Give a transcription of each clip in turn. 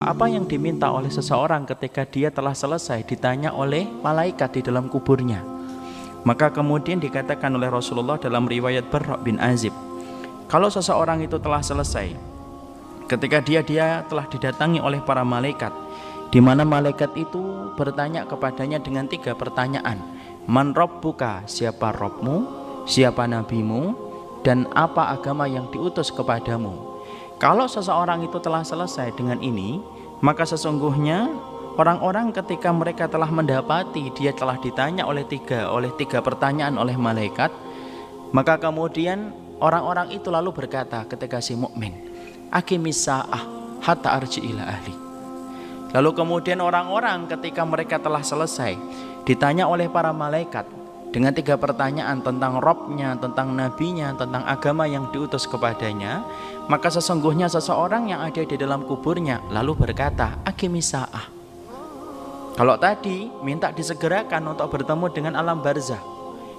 Apa yang diminta oleh seseorang ketika dia telah selesai ditanya oleh malaikat di dalam kuburnya? Maka kemudian dikatakan oleh Rasulullah dalam riwayat Barra bin Azib, kalau seseorang itu telah selesai, ketika dia telah didatangi oleh para malaikat, di mana malaikat itu bertanya kepadanya dengan 3 pertanyaan. Man rabbuka, siapa Rabbmu, siapa nabimu, dan apa agama yang diutus kepadamu. Kalau seseorang itu telah selesai dengan ini, maka sesungguhnya orang-orang ketika mereka telah mendapati dia telah ditanya oleh tiga pertanyaan oleh malaikat, maka kemudian orang-orang itu lalu berkata ketika si mukmin, aqimis sa'ah hatta arji ila ahli. Lalu kemudian orang-orang ketika mereka telah selesai ditanya oleh para malaikat dengan 3 pertanyaan tentang Robnya, tentang nabinya, tentang agama yang diutus kepadanya, maka sesungguhnya seseorang yang ada di dalam kuburnya lalu berkata, aqimis sa'ah. Kalau tadi minta disegerakan untuk bertemu dengan alam barzah,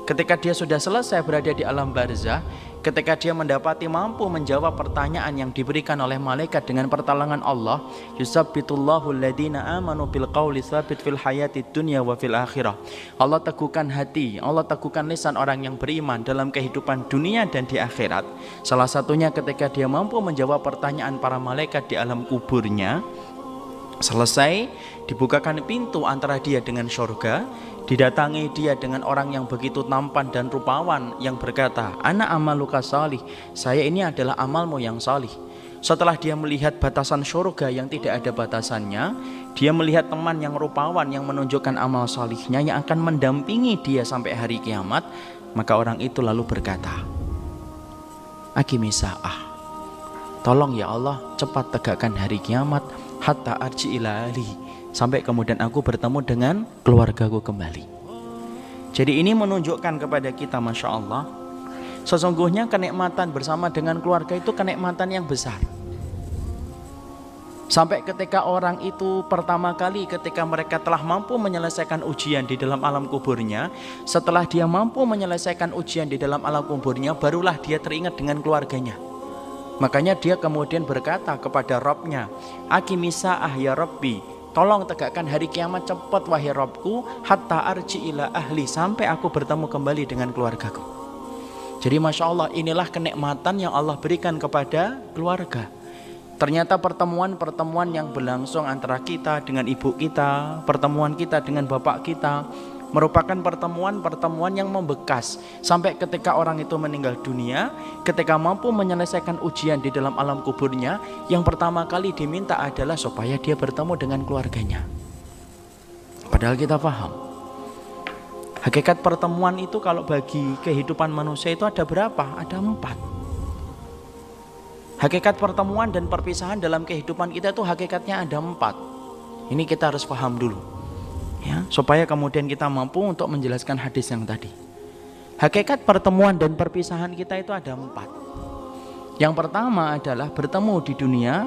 ketika dia sudah selesai berada di alam barzah, ketika dia mendapati mampu menjawab pertanyaan yang diberikan oleh malaikat dengan pertolongan Allah, yusabbitullahu alladhina amanu bil qawli tsabit fil hayati dunya wa fil akhirah. Allah teguhkan hati, Allah teguhkan lisan orang yang beriman dalam kehidupan dunia dan di akhirat. Salah satunya ketika dia mampu menjawab pertanyaan para malaikat di alam kuburnya. Selesai, dibukakan pintu antara dia dengan surga, didatangi dia dengan orang yang begitu tampan dan rupawan yang berkata, ana amaluka salih, saya ini adalah amalmu yang salih. Setelah dia melihat batasan surga yang tidak ada batasannya, dia melihat teman yang rupawan yang menunjukkan amal salihnya yang akan mendampingi dia sampai hari kiamat, maka orang itu lalu berkata, aqimis sa'ah, tolong ya Allah cepat tegakkan hari kiamat, hatta arji ila ahli, sampai kemudian aku bertemu dengan keluargaku kembali. Jadi ini menunjukkan kepada kita, Masya Allah, sesungguhnya kenikmatan bersama dengan keluarga itu kenikmatan yang besar. Sampai ketika orang itu pertama kali ketika mereka telah mampu menyelesaikan ujian di dalam alam kuburnya, setelah dia mampu menyelesaikan ujian di dalam alam kuburnya, barulah dia teringat dengan keluarganya. Makanya dia kemudian berkata kepada Rabbnya, aqimis sa'ah ya Rabbi, tolong tegakkan hari kiamat cepat wahai Rabbku, hatta arji ila ahli, sampai aku bertemu kembali dengan keluargaku. Jadi Masya Allah, inilah kenikmatan yang Allah berikan kepada keluarga. Ternyata pertemuan-pertemuan yang berlangsung antara kita dengan ibu kita, pertemuan kita dengan bapak kita, merupakan pertemuan-pertemuan yang membekas sampai ketika orang itu meninggal dunia. Ketika mampu menyelesaikan ujian di dalam alam kuburnya, yang pertama kali diminta adalah supaya dia bertemu dengan keluarganya. Padahal kita paham hakikat pertemuan itu kalau bagi kehidupan manusia itu ada berapa? Ada 4. Hakikat pertemuan dan perpisahan dalam kehidupan kita itu hakikatnya ada 4. Ini kita harus paham dulu ya, supaya kemudian kita mampu untuk menjelaskan hadis yang tadi. Hakikat pertemuan dan perpisahan kita itu ada 4. Yang pertama adalah bertemu di dunia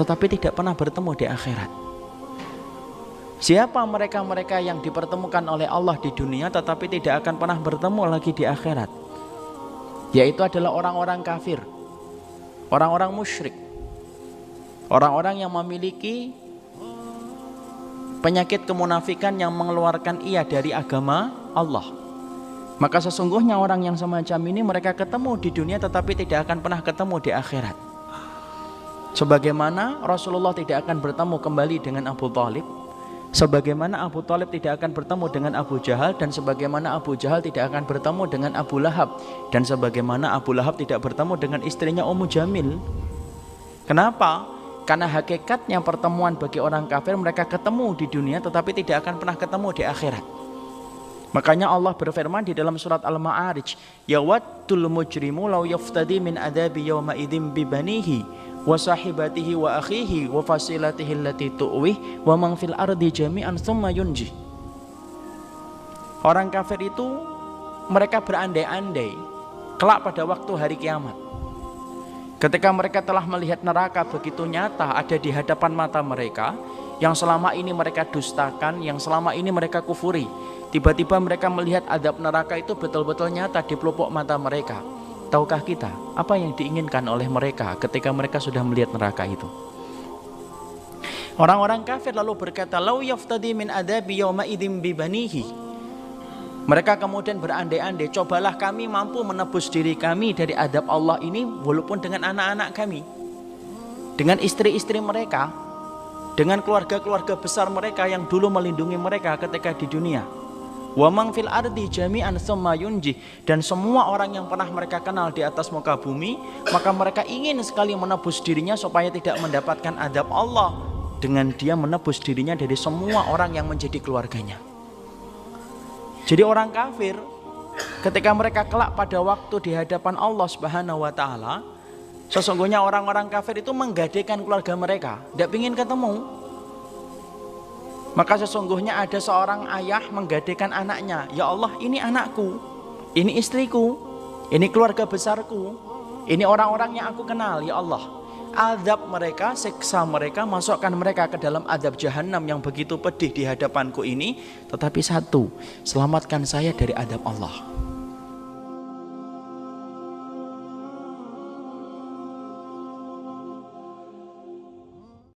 tetapi tidak pernah bertemu di akhirat. Siapa mereka-mereka yang dipertemukan oleh Allah di dunia tetapi tidak akan pernah bertemu lagi di akhirat? Yaitu adalah orang-orang kafir, orang-orang musyrik, orang-orang yang memiliki penyakit kemunafikan yang mengeluarkan ia dari agama Allah. Maka sesungguhnya orang yang semacam ini mereka ketemu di dunia tetapi tidak akan pernah ketemu di akhirat. Sebagaimana Rasulullah tidak akan bertemu kembali dengan Abu Thalib, sebagaimana Abu Thalib tidak akan bertemu dengan Abu Jahal, dan sebagaimana Abu Jahal tidak akan bertemu dengan Abu Lahab, dan sebagaimana Abu Lahab tidak bertemu dengan istrinya Ummu Jamil. Kenapa? Karena hakikatnya pertemuan bagi orang kafir, mereka ketemu di dunia tetapi tidak akan pernah ketemu di akhirat. Makanya Allah berfirman di dalam surat Al-Ma'arij, yawaddul mujrimu law yaftadi min adabi yawma idzin bi banihi wa sahibatihi wa akhihi wa fasilatihi allati tu'wih wa man fil ardi jami'an tsumma yunji. Orang kafir itu mereka berandai-andai kelak pada waktu hari kiamat, ketika mereka telah melihat neraka begitu nyata ada di hadapan mata mereka, yang selama ini mereka dustakan, yang selama ini mereka kufuri, tiba-tiba mereka melihat azab neraka itu betul-betul nyata di pelupuk mata mereka. Tahukah kita apa yang diinginkan oleh mereka ketika mereka sudah melihat neraka itu? Orang-orang kafir lalu berkata, "Lau yaftadi min adabi yawma idzin bi banihi." Mereka kemudian berandai-andai, cobalah kami mampu menebus diri kami dari adab Allah ini walaupun dengan anak-anak kami, dengan istri-istri mereka, dengan keluarga-keluarga besar mereka yang dulu melindungi mereka ketika di dunia. Wa man fil ardi jami'an tsumma yunji, dan semua orang yang pernah mereka kenal di atas muka bumi, maka mereka ingin sekali menebus dirinya supaya tidak mendapatkan adab Allah dengan dia menebus dirinya dari semua orang yang menjadi keluarganya. Jadi orang kafir ketika mereka kelak pada waktu di hadapan Allah Subhanahu wa taala, sesungguhnya orang-orang kafir itu menggadaikan keluarga mereka, tidak ingin ketemu. Maka sesungguhnya ada seorang ayah menggadaikan anaknya, ya Allah, ini anakku, ini istriku, ini keluarga besarku, ini orang-orang yang aku kenal, ya Allah. Azab mereka, siksa mereka, masukkan mereka ke dalam azab jahanam yang begitu pedih di hadapanku ini. Tetapi satu, selamatkan saya dari azab Allah.